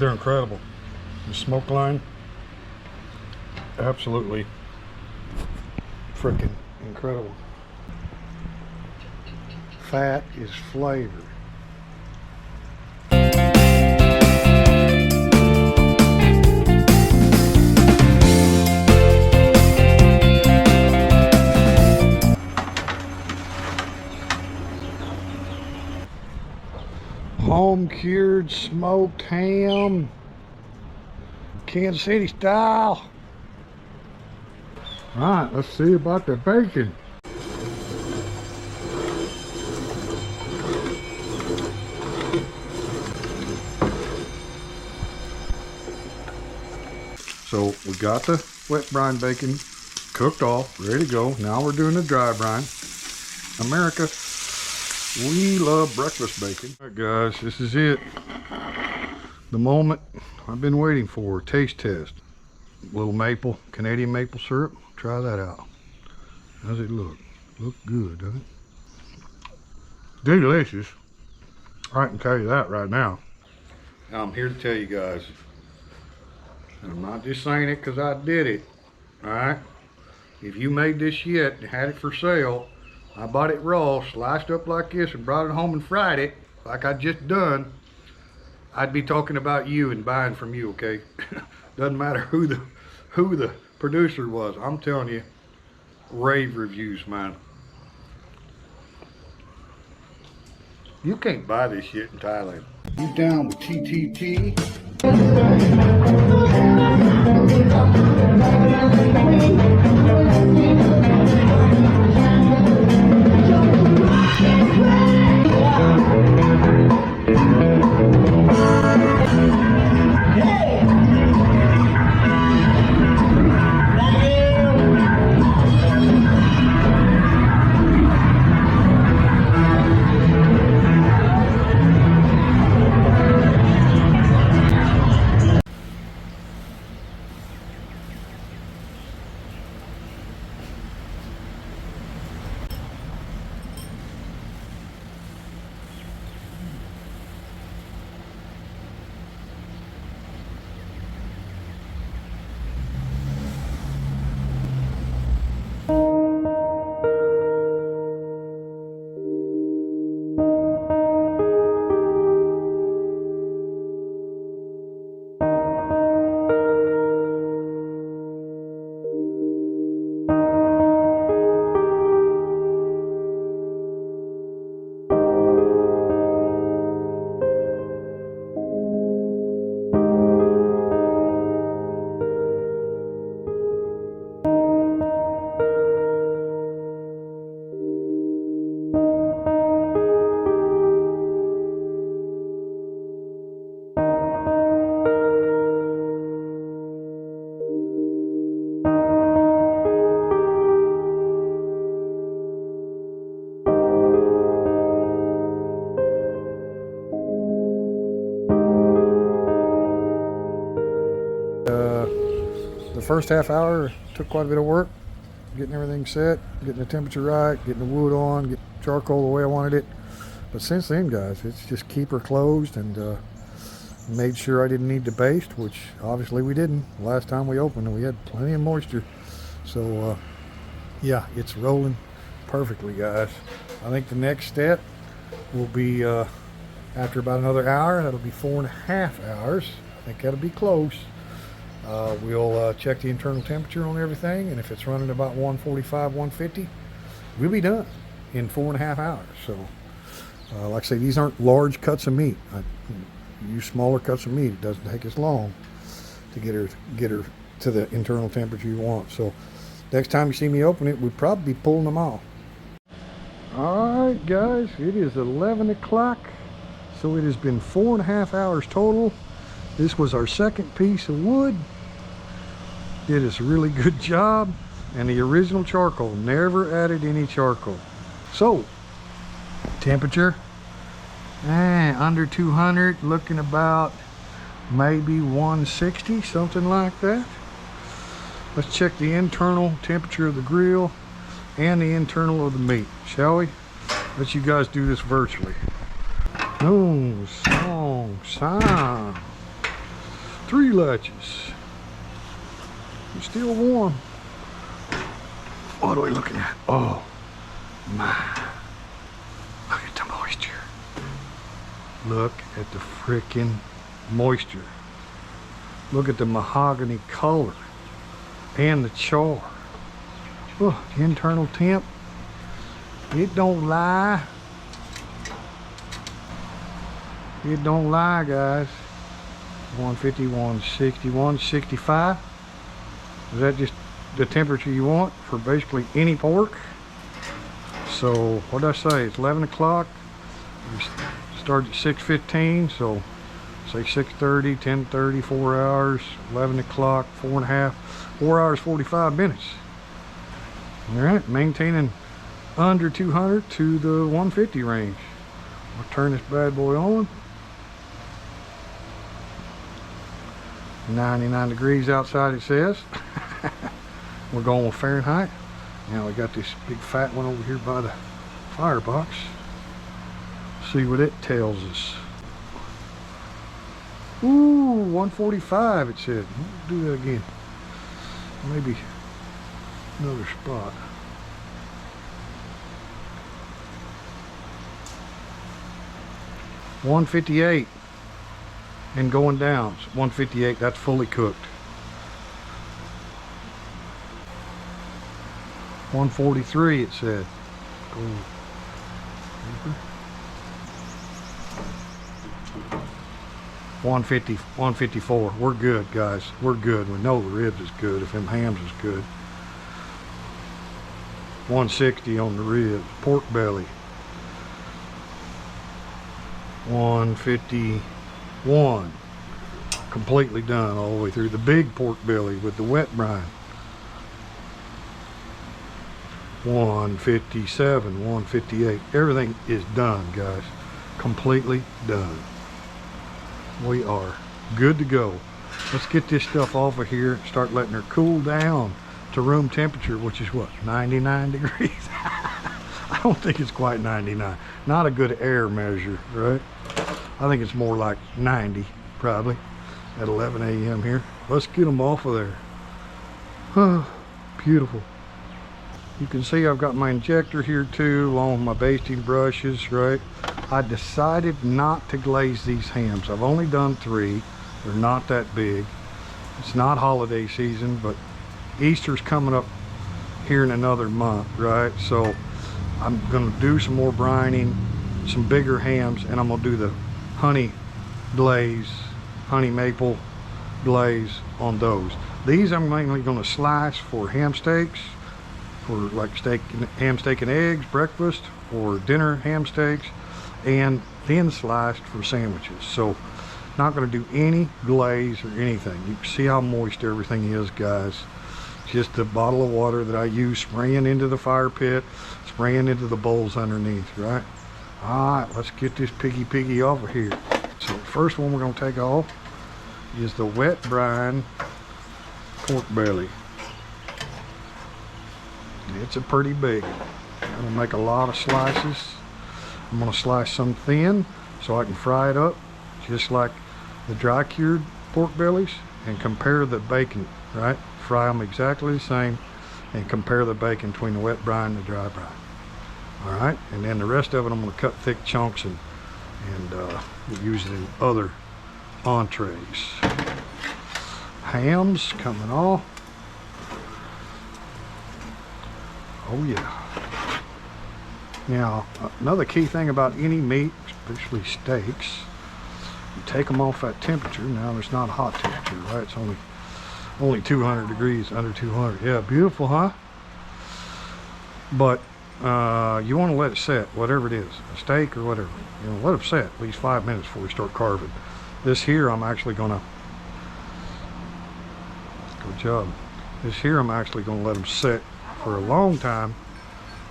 They're incredible. The smoke line, absolutely freaking incredible. Fat is flavor. Home cured smoked ham, Kansas City style. All right, let's see about the bacon. So we got the wet brine bacon cooked off, ready to go. Now we're doing the dry brine. America, we love breakfast bacon. All right, guys, this is it. The moment I've been waiting for. Taste test. A little maple, Canadian maple syrup. Try that out. How's it look? Look good, doesn't it? Delicious. I can tell you that right now. Now I'm here to tell you guys, and I'm not just saying it because I did it. Alright? If you made this yet and had it for sale, I bought it raw, sliced up like this, and brought it home and fried it, like I just done, I'd be talking about you and buying from you, okay? Doesn't matter who the producer was. I'm telling you, rave reviews, man. You can't buy this shit in Thailand. You down with TTT? The first half hour took quite a bit of work, getting everything set, getting the temperature right, getting the wood on, getting charcoal the way I wanted it. But since then, guys, it's just keep her closed, and made sure I didn't need to baste, which obviously we didn't. Last time we opened and we had plenty of moisture. So yeah, it's rolling perfectly, guys. I think the next step will be after about another hour. That'll be 4.5 hours. I think that'll be close. We'll check the internal temperature on everything, and if it's running about 145, 150, we'll be done in 4.5 hours. So like I say, these aren't large cuts of meat. I use smaller cuts of meat. It doesn't take as long to get her to the internal temperature you want. So next time you see me open it, we'll probably be pulling them off. All right, guys, it is 11 o'clock. So it has been 4.5 hours total. This was our second piece of wood. Did us a really good job. And the original charcoal, never added any charcoal. So, temperature, under 200, looking about maybe 160, something like that. Let's check the internal temperature of the grill and the internal of the meat, shall we? Let you guys do this virtually. Oh, song, sound. 3 latches. It's still warm. What are we looking at? Oh my. Look at the moisture. Look at the freaking moisture. Look at the mahogany color and the char. Oh, the internal temp. It don't lie. It don't lie, guys. 150, 160, 165. Is that just the temperature you want for basically any pork? So what did I say? It's 11 o'clock. We start at 6:15, so say 6:30, 10:30, 4 hours, 11 o'clock, 4 hours 45 minutes. All right, maintaining under 200 to the 150 range. I'll turn this bad boy on. 99 degrees outside, it says. We're going with Fahrenheit. Now we got this big fat one over here by the firebox. See what it tells us. Ooh, 145 it said. We'll do that again. Maybe another spot. $158 and going down. So 158, that's fully cooked. 143 it said. Ooh. 150, 154. We're good, guys. We're good. We know the ribs is good. If them hams is good. 160 on the ribs. Pork belly. 151. Completely done all the way through. The big pork belly with the wet brine. 157, 158. Everything is done, guys. Completely done. We are good to go. Let's get this stuff off of here. Start letting her cool down to room temperature, which is what, 99 degrees? I don't think it's quite 99. Not a good air measure, right? I think it's more like 90, probably, at 11 a.m. here. Let's get them off of there. Oh, beautiful. You can see I've got my injector here too, along with my basting brushes, right? I decided not to glaze these hams. I've only done 3. They're not that big. It's not holiday season, but Easter's coming up here in another month, right? So I'm gonna do some more brining, some bigger hams, and I'm gonna do the honey glaze, honey maple glaze on those. These I'm mainly gonna slice for ham steaks, for like ham steak and eggs, breakfast, or dinner ham steaks, and thin sliced for sandwiches. So not going to do any glaze or anything. You can see how moist everything is, guys. Just a bottle of water that I use, spraying into the fire pit, spraying into the bowls underneath, right? All right, let's get this piggy off of here. So the first one we're going to take off is the wet brine pork belly. It's a pretty big one. I'm going to make a lot of slices. I'm going to slice some thin so I can fry it up just like the dry cured pork bellies, and compare the bacon, right? Fry them exactly the same and compare the bacon between the wet brine and the dry brine. All right, and then the rest of it I'm going to cut thick chunks and we'll use it in other entrees. Hams coming off. Oh yeah. Now, another key thing about any meat, especially steaks, you take them off at temperature. Now there's not a hot temperature, right? It's only 200 degrees, under 200. Yeah, beautiful, huh? But you want to let it set, whatever it is, a steak or whatever. You know, let it set at least 5 minutes before we start carving. This here, I'm actually gonna. Good job. This here, I'm actually gonna let them set for a long time,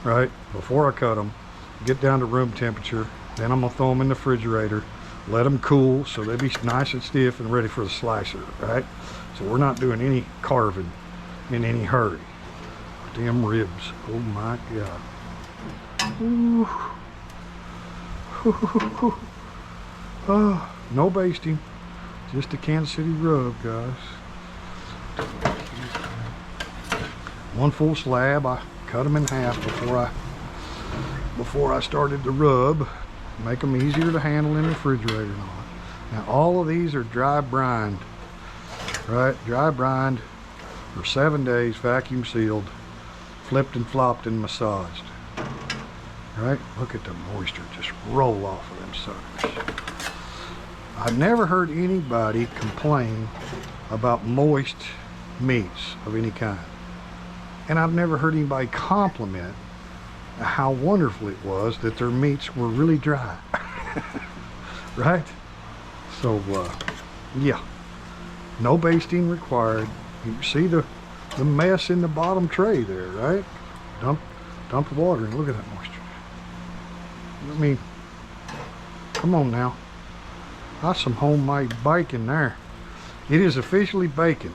right, before I cut them, get down to room temperature. Then I'm gonna throw them in the refrigerator, let them cool so they be nice and stiff and ready for the slicer, right? So we're not doing any carving in any hurry. Damn ribs, oh my God. Ooh. Oh, no basting, Just a Kansas City rub, guys. One full slab. I cut them in half before I started the rub. Make them easier to handle in the refrigerator and all. Now all of these are dry brined, right? Dry brined for 7 days, vacuum sealed, flipped and flopped and massaged. Right? Look at the moisture just roll off of them suckers. I've never heard anybody complain about moist meats of any kind. And I've never heard anybody compliment how wonderful it was that their meats were really dry. Right? So, yeah. No basting required. You can see the mess in the bottom tray there, right? Dump the water and look at that moisture. I mean, come on now. That's some homemade bacon there. It is officially bacon.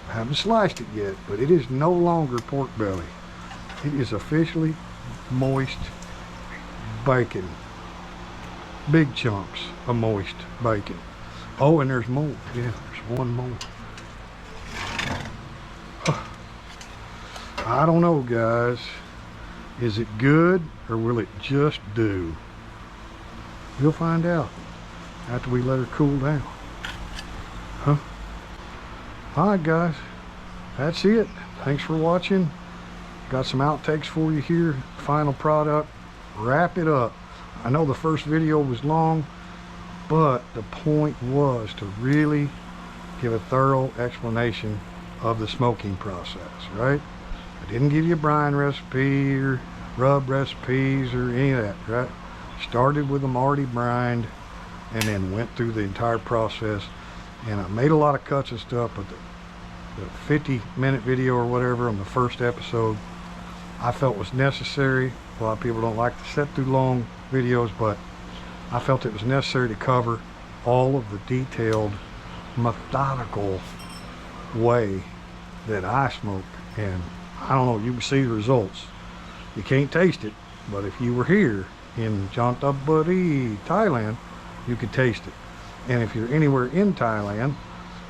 I haven't sliced it yet, but it is no longer pork belly. It is officially moist bacon. Big chunks of moist bacon. Oh, and there's more. Yeah, there's one more. I don't know, guys. Is it good or will it just do? We'll find out after we let her cool down. Huh? Alright, guys. That's it. Thanks for watching. Got some outtakes for you here. Final product. Wrap it up. I know the first video was long, but the point was to really give a thorough explanation of the smoking process, right? I didn't give you a brine recipe or rub recipes or any of that, right? Started with them already brined and then went through the entire process. And I made a lot of cuts and stuff, but the 50-minute video or whatever on the first episode I felt was necessary. A lot of people don't like to sit through long videos, but I felt it was necessary to cover all of the detailed, methodical way that I smoke. And I don't know, you can see the results. You can't taste it, but if you were here in Chanthaburi, Thailand, you could taste it. And if you're anywhere in Thailand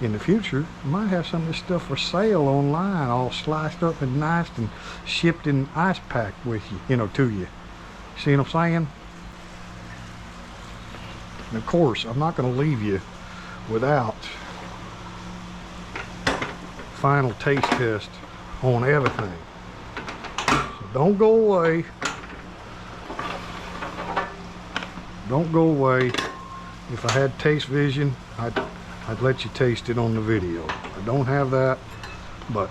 in the future, you might have some of this stuff for sale online, all sliced up and nice and shipped in ice pack with you, you know, to you. See what I'm saying? And of course, I'm not going to leave you without final taste test on everything. So don't go away. Don't go away. If I had taste vision, I'd let you taste it on the video. I don't have that, but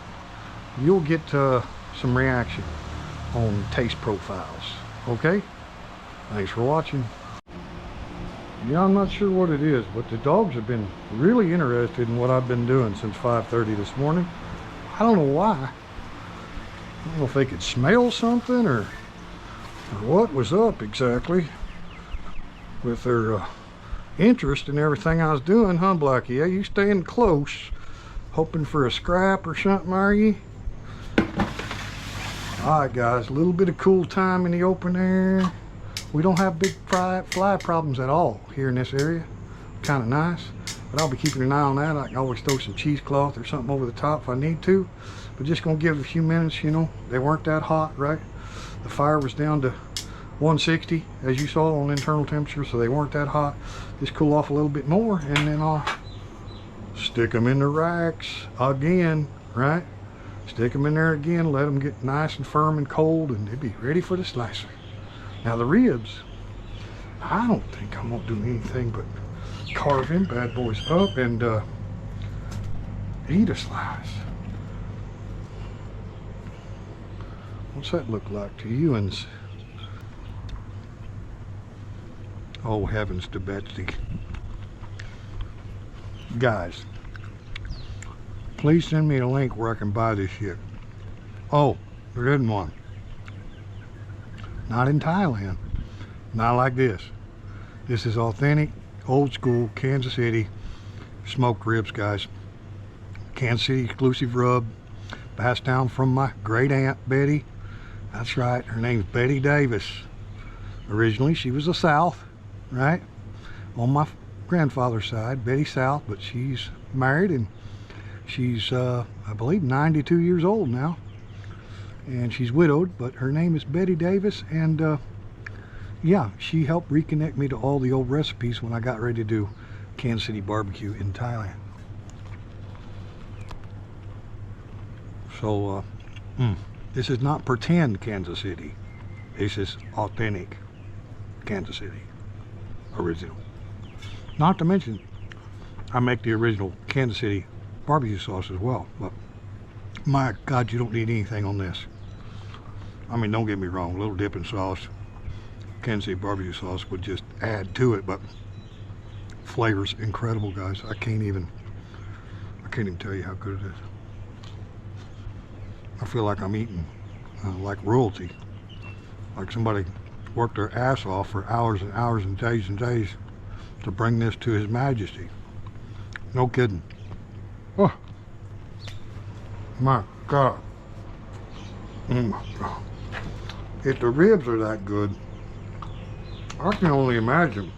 you'll get some reaction on taste profiles. Okay? Thanks for watching. Yeah, I'm not sure what it is, but the dogs have been really interested in what I've been doing since 5:30 this morning. I don't know why. I don't know if they could smell something or what was up exactly with their interest in everything I was doing, huh, Blackie? Yeah, you staying close, hoping for a scrap or something, are you? Alright, guys, a little bit of cool time in the open air. We don't have big fly problems at all here in this area. Kind of nice, but I'll be keeping an eye on that. I can always throw some cheesecloth or something over the top if I need to, but just gonna give it a few minutes. You know, they weren't that hot, right? The fire was down to 160 as you saw on internal temperature, so they weren't that hot. Just cool off a little bit more and then I'll stick them in the racks again, right? Stick them in there again, let them get nice and firm and cold, and they'll be ready for the slicer. Now the ribs, I don't think I'm gonna do anything but carve them bad boys up and eat a slice. What's that look like to you? And oh heavens to Betsy. Guys, please send me a link where I can buy this shit. Oh, there isn't one. Not in Thailand. Not like this. This is authentic, old school Kansas City smoked ribs, guys. Kansas City exclusive rub. Passed down from my great aunt Betty. That's right, her name's Betty Davis. Originally she was a South, right? On my grandfather's side, Betty South, but she's married and she's, I believe, 92 years old now. And she's widowed, but her name is Betty Davis, and yeah, she helped reconnect me to all the old recipes when I got ready to do Kansas City barbecue in Thailand. So, this is not pretend Kansas City. This is authentic Kansas City. Original. Not to mention, I make the original Kansas City barbecue sauce as well. But my God, you don't need anything on this. I mean, don't get me wrong, a little dipping sauce, Kansas City barbecue sauce would just add to it, but flavor's incredible, guys. I can't even tell you how good it is. I feel like I'm eating like royalty, like somebody worked their ass off for hours and hours and days to bring this to His Majesty. No kidding. Oh my God. Oh my God. If the ribs are that good, I can only imagine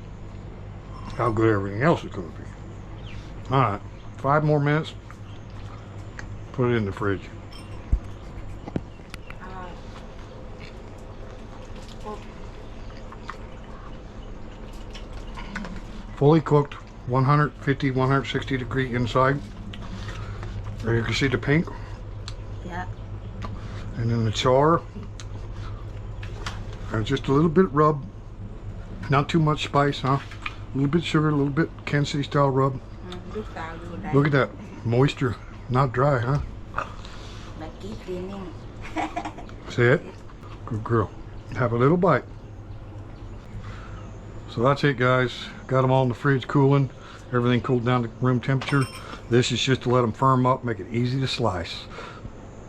how good everything else is going to be. All right, 5 more minutes. Put it in the fridge. Fully cooked, 150, 160 degree inside. There you can see the pink. Yeah. And then the char. And just a little bit rub. Not too much spice, huh? A little bit sugar, a little bit Kansas City style rub. Look at that moisture, not dry, huh? See it? Good girl. Have a little bite. So that's it, guys. Got them all in the fridge cooling. Everything cooled down to room temperature. This is just to let them firm up, make it easy to slice.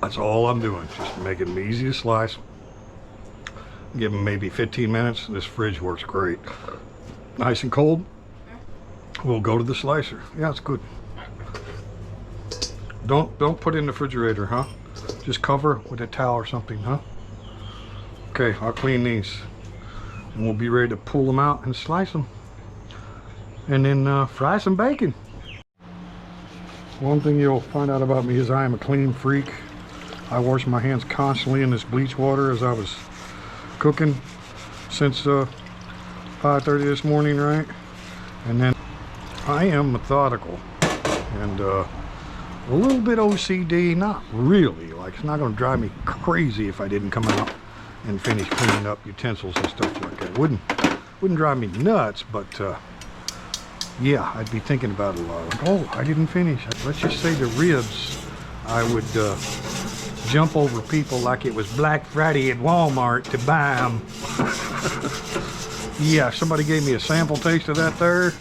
That's all I'm doing, just making them easy to slice. Give them maybe 15 minutes. This fridge works great. Nice and cold. We'll go to the slicer. Yeah, it's good. Don't put it in the refrigerator, huh? Just cover with a towel or something, huh? Okay, I'll clean these. And we'll be ready to pull them out and slice them. And then fry some bacon. One thing you'll find out about me is I am a clean freak. I wash my hands constantly in this bleach water as I was cooking since 5:30 this morning, right? And then I am methodical and a little bit OCD, not really. Like, it's not going to drive me crazy if I didn't come out and finish cleaning up utensils and stuff like that. Wouldn't drive me nuts, but yeah, I'd be thinking about it a lot. Like, oh, I didn't finish. Let's just say the ribs, I would jump over people like it was Black Friday at Walmart to buy them. Yeah, if somebody gave me a sample taste of that there,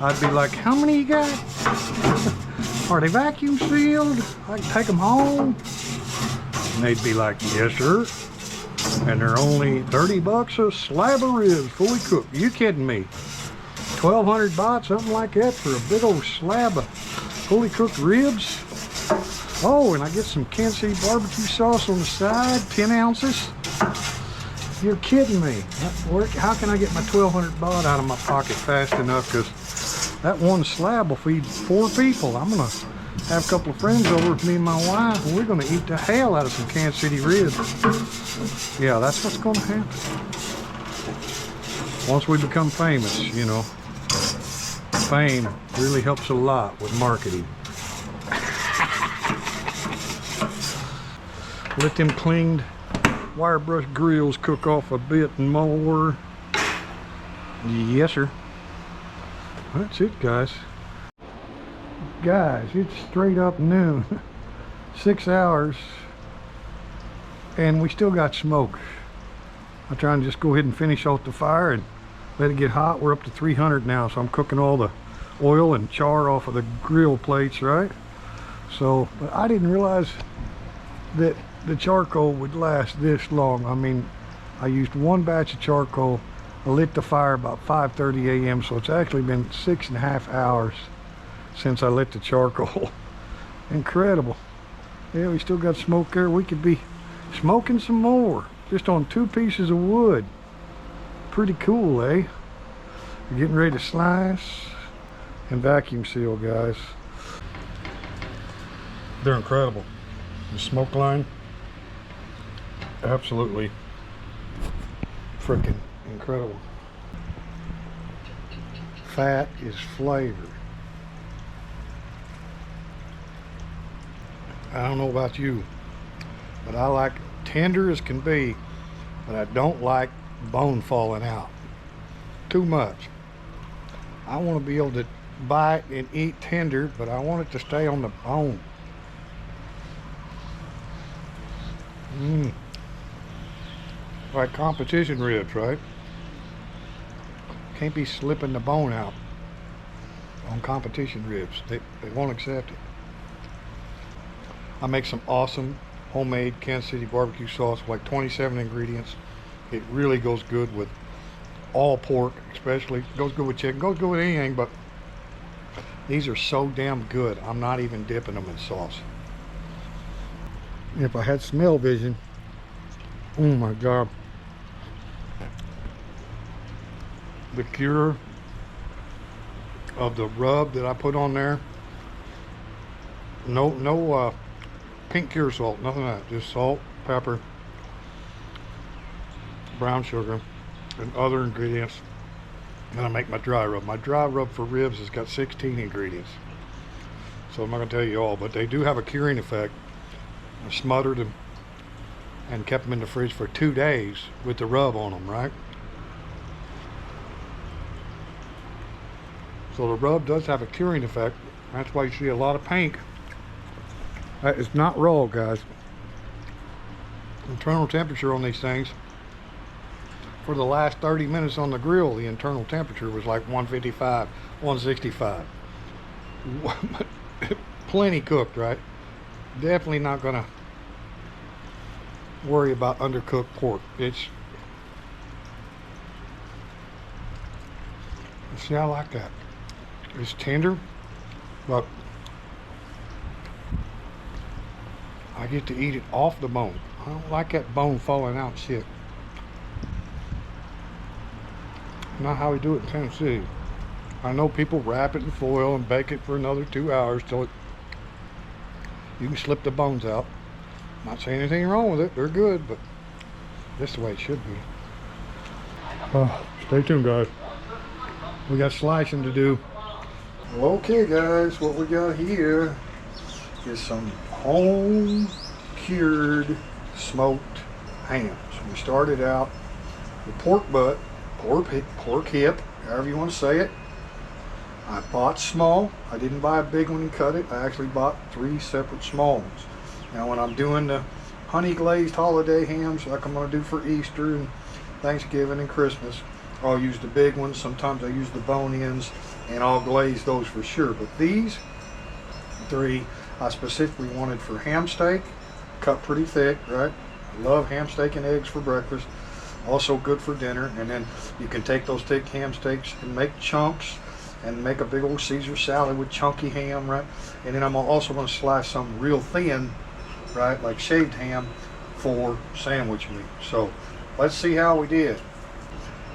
I'd be like, how many you got? Are they vacuum sealed? I can take them home? And they'd be like, yes, sir. And they're only 30 bucks a slab of ribs, fully cooked. You kidding me? 1,200 baht, something like that, for a big old slab of fully cooked ribs. Oh, and I get some Kansas City barbecue sauce on the side, 10 ounces. You're kidding me. How can I get my 1,200 baht out of my pocket fast enough? Because that one slab will feed 4 people. I'm going to have a couple of friends over with me and my wife, and we're going to eat the hell out of some Kansas City ribs. Yeah, that's what's going to happen. Once we become famous, you know. Fame really helps a lot with marketing. Let them cleaned wire brush grills cook off a bit more. Yes, sir. That's it, guys. Guys, it's straight up noon. 6 hours. And we still got smoke. I'm trying to just go ahead and finish off the fire and let it get hot. We're up to 300 now, so I'm cooking all the oil and char off of the grill plates, right? So, but I didn't realize that the charcoal would last this long. I mean, I used one batch of charcoal. I lit the fire about 5:30 a.m. so it's actually been 6.5 hours since I lit the charcoal. Incredible. Yeah, we still got smoke there. We could be smoking some more just on 2 pieces of wood. Pretty cool, eh? We're getting ready to slice. and vacuum seal, guys. They're incredible. The smoke line, absolutely freaking incredible. Fat is flavor. I don't know about you, but I like tender as can be, but I don't like bone falling out too much. I want to be able to bite and eat tender, but I want it to stay on the bone. Like competition ribs, right? Can't be slipping the bone out on competition ribs. They won't accept it. I make some awesome homemade Kansas City barbecue sauce, like 27 ingredients. It really goes good with all pork, especially. It goes good with chicken, goes good with anything, but these are so damn good. I'm not even dipping them in sauce. If I had smell vision, oh my God. The cure of the rub that I put on there, no pink cure salt, nothing like that, just salt, pepper, brown sugar, and other ingredients. And I make my dry rub. My dry rub for ribs has got 16 ingredients, so I'm not going to tell you all, but they do have a curing effect. I smothered them and kept them in the fridge for 2 days with the rub on them, right? So the rub does have a curing effect. That's why you see a lot of pink. That is not raw, guys. Internal temperature on these things, for the last 30 minutes on the grill, the internal temperature was like 155, 165. Plenty cooked, right? Definitely not gonna worry about undercooked pork. See, I like that. It's tender, but I get to eat it off the bone. I don't like that bone falling out shit. Not how we do it in Tennessee. I know people wrap it in foil and bake it for another 2 hours till you can slip the bones out. Not saying anything wrong with it, they're good, but this is the way it should be. Stay tuned, guys. We got slicing to do. Okay, guys, what we got here is some home cured smoked hams. We started out with pork butt, pork hip, however you want to say it. I bought small. I didn't buy a big one and cut it. I actually bought 3 separate small ones. Now when I'm doing the honey glazed holiday hams like I'm going to do for Easter and Thanksgiving and Christmas, I'll use the big ones. Sometimes I use the bone ends, and I'll glaze those for sure. But these 3 I specifically wanted for ham steak, cut pretty thick, right? I love ham steak and eggs for breakfast. Also good for dinner. And then you can take those thick ham steaks and make chunks and make a big old Caesar salad with chunky ham, right? And then I'm also going to slice some real thin, right, like shaved ham for sandwich meat. So let's see how we did.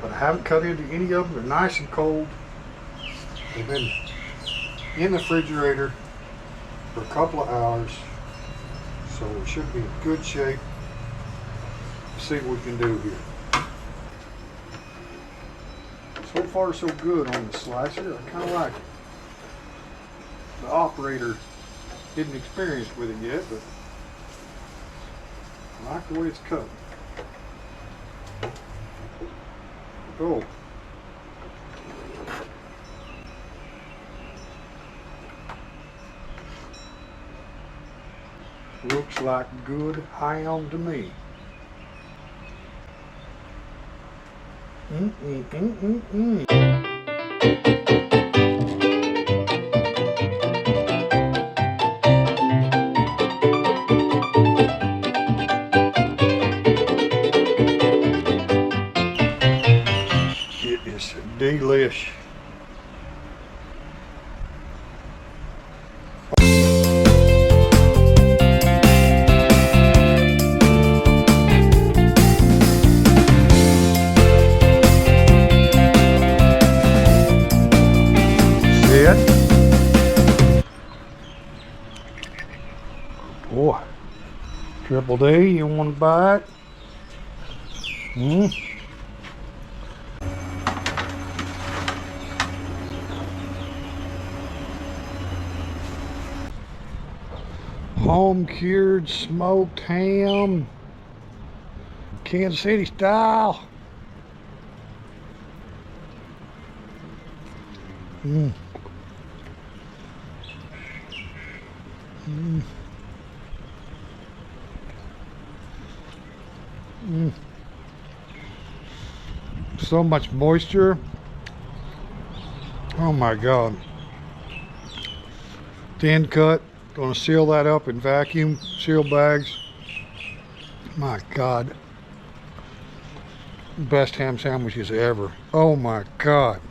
But I haven't cut into any of them. They're nice and cold. They've been in the refrigerator for a couple of hours, so we should be in good shape. Let's see what we can do here. So far so good on the slicer. I kind of like it. The operator isn't experienced with it yet, but I like the way it's cut. Oh. Looks like good ham to me. It is delish. Triple D, you want to buy it? Home cured smoked ham, Kansas City style. So much moisture. Oh my God. Thin cut. Gonna seal that up in vacuum seal bags. My God. Best ham sandwiches ever. Oh my God.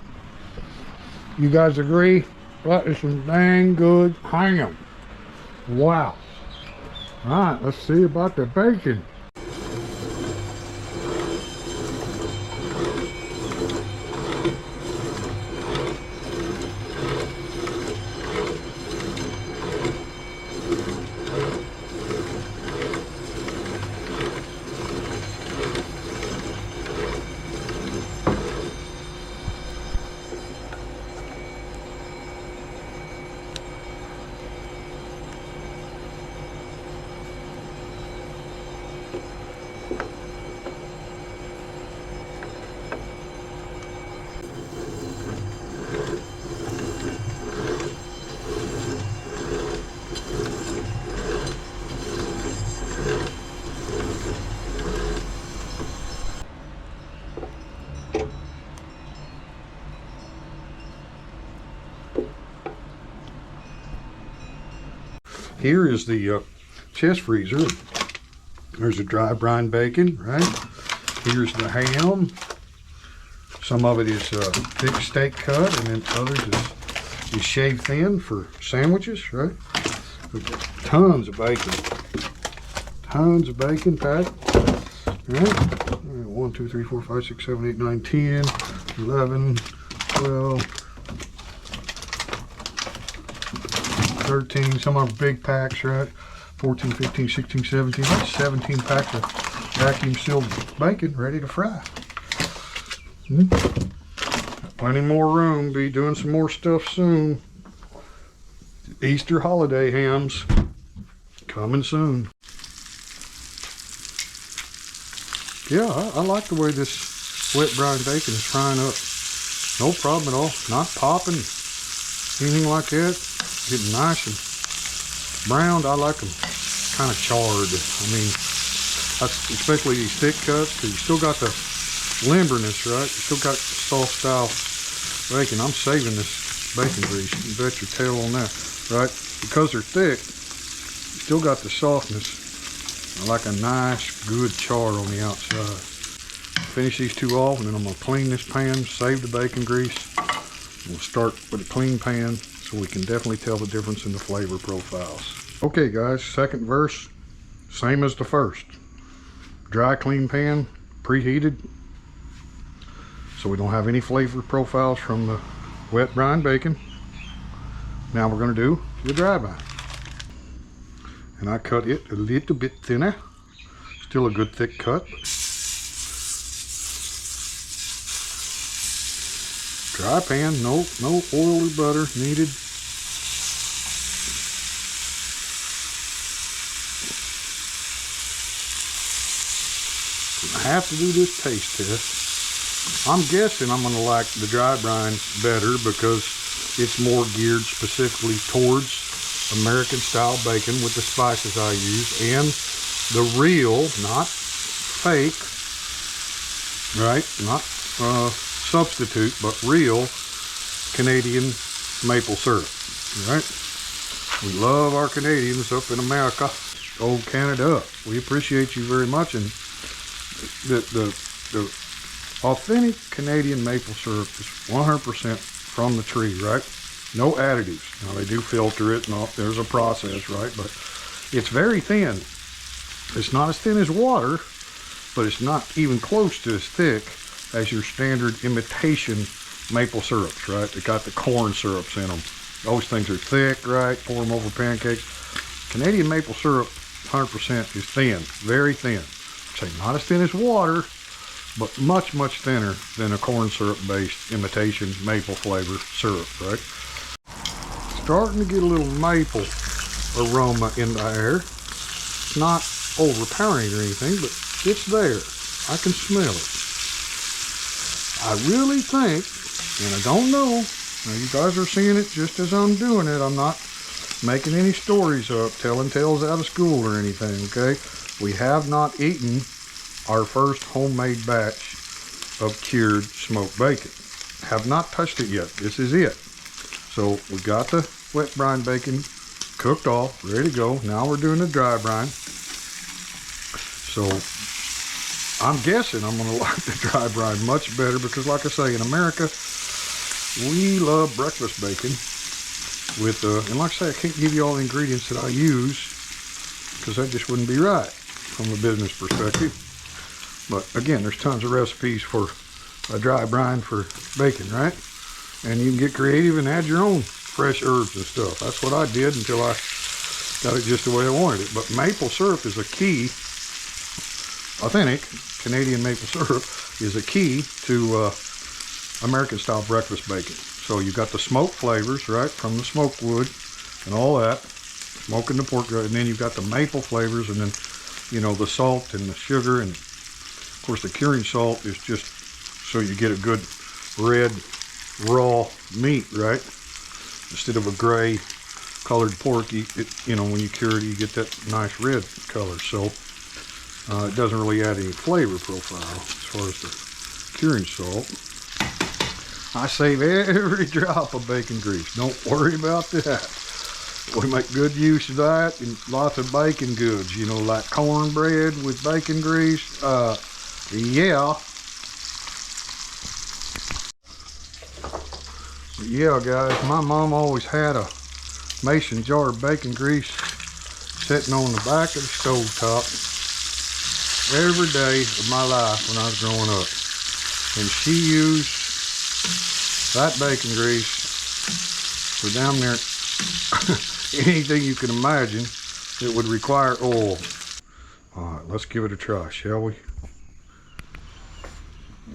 You guys agree? That is some dang good ham. Wow. All right, let's see about the bacon. Here is the chest freezer. There's a dry brine bacon, right? Here's the ham. Some of it is thick steak cut, and then others is shaved thin for sandwiches, right? Tons of bacon. Tons of bacon packed. Right? 1, 2, 3, 4, 5, 6, 7, 8, 9, 10, 11, 12, 13, some are big packs, right? 14, 15, 16, 17, that's 17 packs of vacuum sealed bacon ready to fry. Plenty more room, be doing some more stuff soon. Easter holiday hams coming soon. Yeah, I like the way this wet brine bacon is frying up. No problem at all, not popping, anything like that. Getting nice and browned. I like them kind of charred. I mean, that's especially these thick cuts, because you still got the limberness, right? You still got soft style bacon. I'm saving this bacon grease. You bet your tail on that, right? Because they're thick, you still got the softness. I like a nice, good char on the outside. Finish these two off, and then I'm gonna clean this pan, save the bacon grease. We'll start with a clean pan, so we can definitely tell the difference in the flavor profiles. Okay guys, second verse, same as the first. Dry, clean pan, preheated, so we don't have any flavor profiles from the wet brine bacon. Now we're gonna do the dry brine. And I cut it a little bit thinner. Still a good thick cut. Dry pan, no oil or butter needed. I have to do this taste test. I'm guessing I'm gonna like the dry brine better because it's more geared specifically towards American style bacon with the spices I use and the real, not fake, right? Not substitute, but real Canadian maple syrup, right? We love our Canadians up in America. Old Canada, we appreciate you very much. And the authentic Canadian maple syrup is 100% from the tree, right? No additives. Now they do filter it, and there's a process, right? But it's very thin. It's not as thin as water, but it's not even close to as thick as your standard imitation maple syrups, right? They got the corn syrups in them. Those things are thick, right? Pour them over pancakes. Canadian maple syrup 100% is thin, very thin. Say not as thin as water, but much, much thinner than a corn syrup based imitation maple flavor syrup, right? Starting to get a little maple aroma in the air. It's not overpowering or anything, but it's there. I can smell it. I really think, and I don't know, now you guys are seeing it just as I'm doing it. I'm not making any stories up, telling tales out of school or anything, okay? We have not eaten our first homemade batch of cured smoked bacon. Have not touched it yet. This is it. So we got the wet brine bacon cooked off, ready to go. Now we're doing the dry brine. So I'm guessing I'm gonna like the dry brine much better because, like I say, in America, we love breakfast bacon with, and like I say, I can't give you all the ingredients that I use because that just wouldn't be right from a business perspective. But again, there's tons of recipes for a dry brine for bacon, right? And you can get creative and add your own fresh herbs and stuff. That's what I did until I got it just the way I wanted it. But maple syrup is a key, authentic Canadian maple syrup is a key to American style breakfast bacon. So you got the smoked flavors, right, from the smoked wood and all that, smoking the pork, and then you've got the maple flavors, and then, you know, the salt and the sugar, and of course the curing salt is just so you get a good red raw meat, right? Instead of a gray colored pork, you know, when you cure it, you get that nice red color. So it doesn't really add any flavor profile as far as the curing salt. I save every drop of bacon grease. Don't worry about that. We make good use of that and lots of bacon goods, you know, like cornbread with bacon grease. Yeah. Yeah, guys, my mom always had a mason jar of bacon grease sitting on the back of the stove top every day of my life when I was growing up. And she used that bacon grease for damn near anything you can imagine that would require oil. All right, let's give it a try, shall we?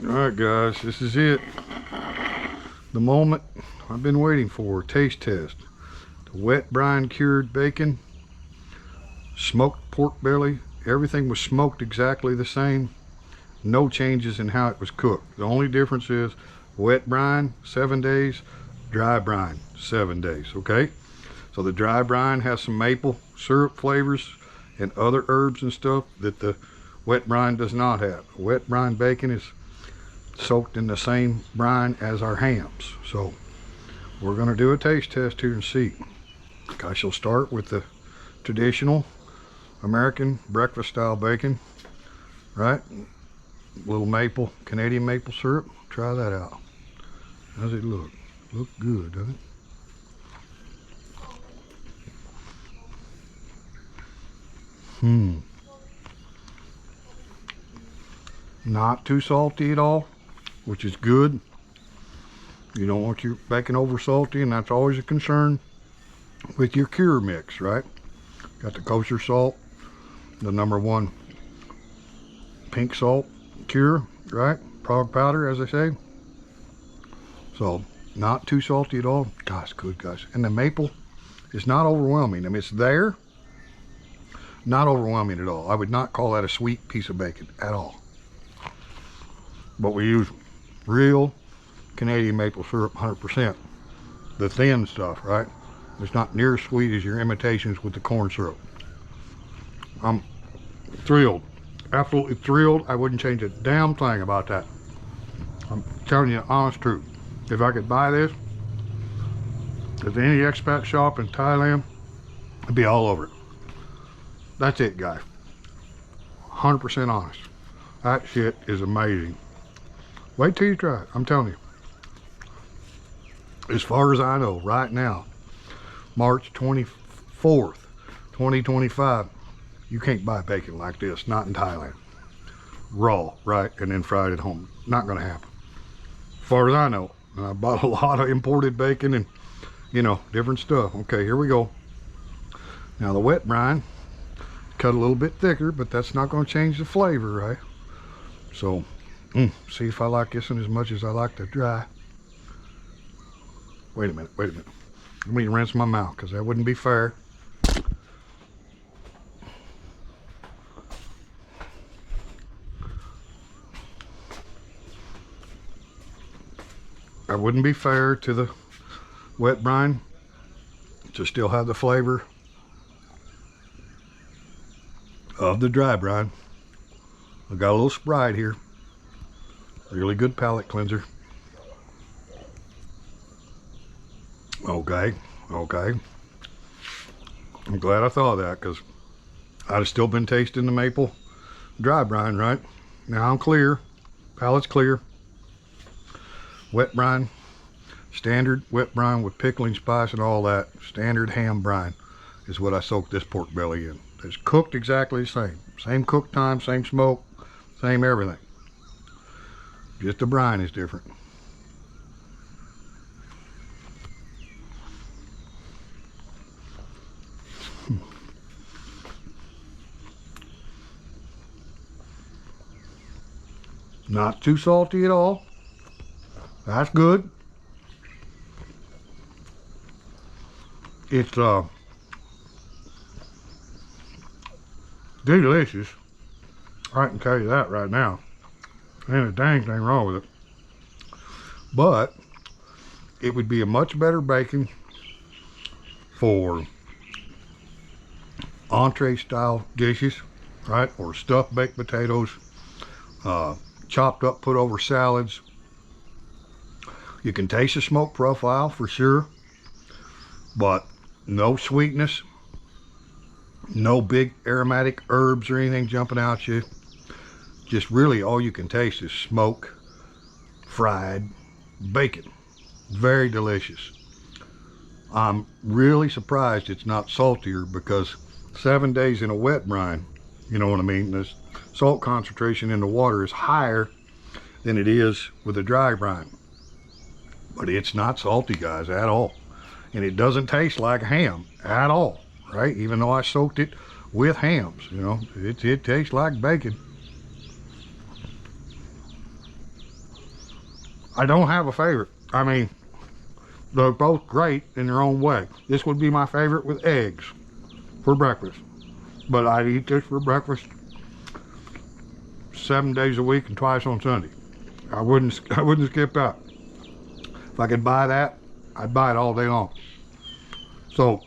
All right, guys, this is it. The moment I've been waiting for, taste test. The wet brine cured bacon, smoked pork belly, everything was smoked exactly the same. No changes in how it was cooked. The only difference is wet brine 7 days, dry brine 7 days, okay? So the dry brine has some maple syrup flavors and other herbs and stuff that the wet brine does not have. Wet brine bacon is soaked in the same brine as our hams. So we're gonna do a taste test here and see. I shall start with the traditional American breakfast style bacon, right? A little maple, Canadian maple syrup. Try that out. How's it look? Look good, doesn't it? Not too salty at all, which is good. You don't want your bacon over salty, and that's always a concern with your cure mix, right? Got the kosher salt, the #1 pink salt cure, right? Prog powder, as I say. So not too salty at all. Gosh, good, guys. And the maple is not overwhelming. I mean, it's there, not overwhelming at all. I would not call that a sweet piece of bacon at all. But we use real Canadian maple syrup, 100%. The thin stuff, right? It's not near as sweet as your imitations with the corn syrup. I'm thrilled, absolutely thrilled. I wouldn't change a damn thing about that. I'm telling you the honest truth. If I could buy this at any expat shop in Thailand, I'd be all over it. That's it, guys. 100% honest. That shit is amazing. Wait till you try it. I'm telling you. As far as I know, right now, March 24th, 2025, you can't buy bacon like this, not in Thailand. Raw, right, and then fried at home. Not gonna happen. As far as I know. And I bought a lot of imported bacon and, you know, different stuff. Okay, here we go. Now the wet brine cut a little bit thicker, but that's not going to change the flavor, right? So, see if I like this one as much as I like the dry. Wait a minute. Let me rinse my mouth, because that wouldn't be fair. That wouldn't be fair to the wet brine to still have the flavor of the dry brine. I got a little Sprite here. Really good palate cleanser. Okay. I'm glad I thought of that, because I'd have still been tasting the maple dry brine, right? Now I'm clear. Palate's clear. Wet brine. Standard wet brine with pickling spice and all that. Standard ham brine is what I soaked this pork belly in. It's cooked exactly the same. Same cook time, same smoke, same everything. Just the brine is different. Not too salty at all. That's good. It's delicious. I can tell you that right now. Ain't a dang thing wrong with it. But it would be a much better bacon for entree style dishes, right? Or stuffed baked potatoes, chopped up, put over salads. You can taste the smoke profile for sure, but no sweetness, no big aromatic herbs or anything jumping out you. Just really all you can taste is smoke, fried bacon. Very delicious. I'm really surprised it's not saltier, because 7 days in a wet brine, you know what I mean, the salt concentration in the water is higher than it is with a dry brine. But it's not salty, guys, at all. And it doesn't taste like ham at all, right? Even though I soaked it with hams, you know, it tastes like bacon. I don't have a favorite. I mean, they're both great in their own way. This would be my favorite with eggs for breakfast. But I'd eat this for breakfast 7 days a week and twice on Sunday. I wouldn't skip out. If I could buy that, I'd buy it all day long. So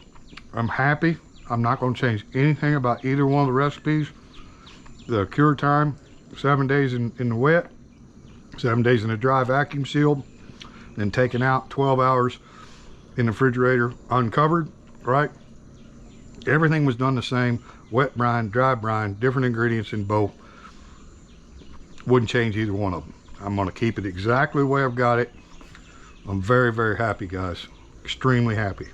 I'm happy. I'm not going to change anything about either one of the recipes. The cure time, 7 days in the wet, 7 days in the dry vacuum sealed, then taken out 12 hours in the refrigerator uncovered, right? Everything was done the same. Wet brine, dry brine, different ingredients in both. Wouldn't change either one of them. I'm going to keep it exactly the way I've got it. I'm very, very happy, guys. Extremely happy.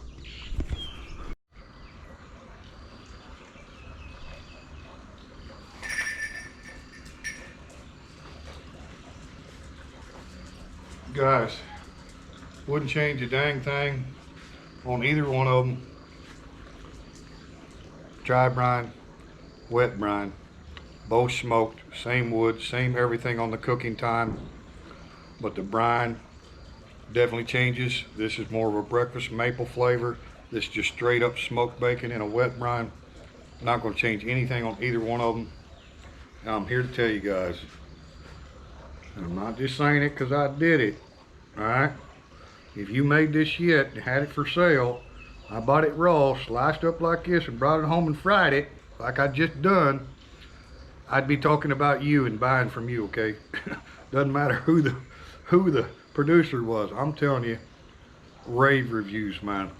Guys, wouldn't change a dang thing on either one of them. Dry brine, wet brine, both smoked, same wood, same everything on the cooking time. But the brine definitely changes. This is more of a breakfast maple flavor. This is just straight up smoked bacon in a wet brine. Not going to change anything on either one of them. Now I'm here to tell you guys, and I'm not just saying it because I did it. Alright? If you made this yet and had it for sale, I bought it raw, sliced up like this, and brought it home and fried it like I just done, I'd be talking about you and buying from you, okay? Doesn't matter who the producer was. I'm telling you, rave reviews, man.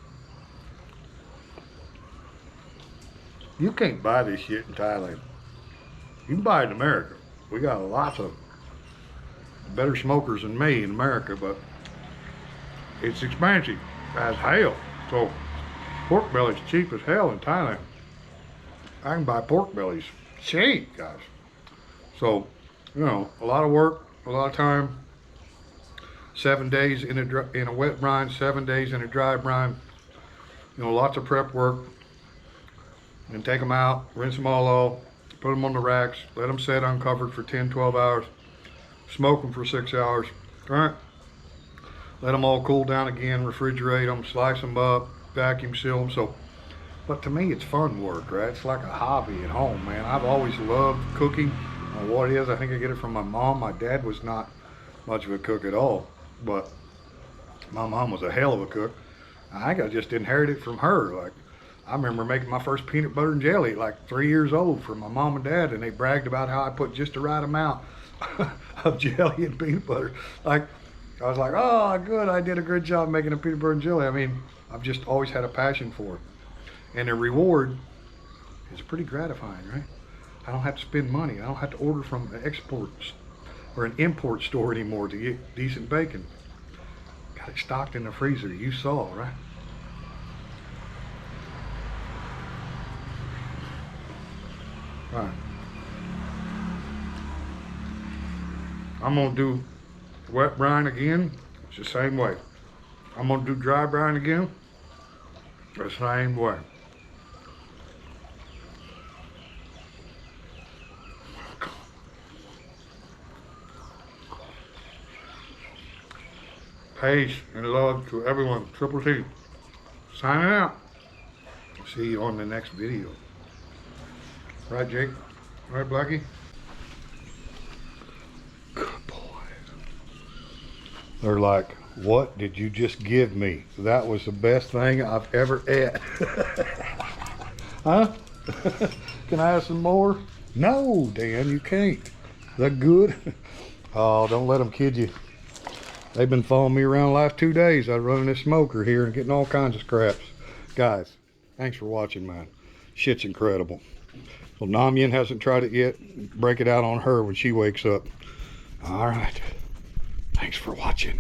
You can't buy this shit in Thailand. You can buy it in America. We got lots of better smokers than me in America, but it's expensive as hell. So pork belly's cheap as hell in Thailand. I can buy pork bellies cheap, guys. So, you know, a lot of work, a lot of time. 7 days in a wet brine, 7 days in a dry brine. You know, lots of prep work. and take them out, rinse them all off, put them on the racks, let them set uncovered for 10, 12 hours, smoke them for 6 hours, all right? Let them all cool down again, refrigerate them, slice them up, vacuum seal them. So, but to me, it's fun work, right? It's like a hobby at home, man. I've always loved cooking. I don't know what it is, I think I get it from my mom. My dad was not much of a cook at all, but my mom was a hell of a cook. I think I just inherited it from her. Like, I remember making my first peanut butter and jelly at like 3 years old for my mom and dad, and they bragged about how I put just the right amount of jelly and peanut butter. Like, I was like, oh, good, I did a good job making a peanut butter and jelly. I mean, I've just always had a passion for it. And the reward is pretty gratifying, right? I don't have to spend money. I don't have to order from an export or an import store anymore to get decent bacon. Got it stocked in the freezer, you saw, right? All right. I'm gonna do wet brine again. It's the same way. I'm gonna do dry brine again. The same way. Peace and love to everyone. Triple T. Signing out. See you on the next video. Right, Jake? Right, Blackie? Good boy. They're like, what did you just give me? That was the best thing I've ever ate. Huh? Can I have some more? No, Dan, you can't. Is that good? Oh, don't let them kid you. They've been following me around the last 2 days. I'm running this smoker here and getting all kinds of scraps. Guys, thanks for watching, man. Shit's incredible. Well, Namyen hasn't tried it yet. Break it out on her when she wakes up. All right. Thanks for watching.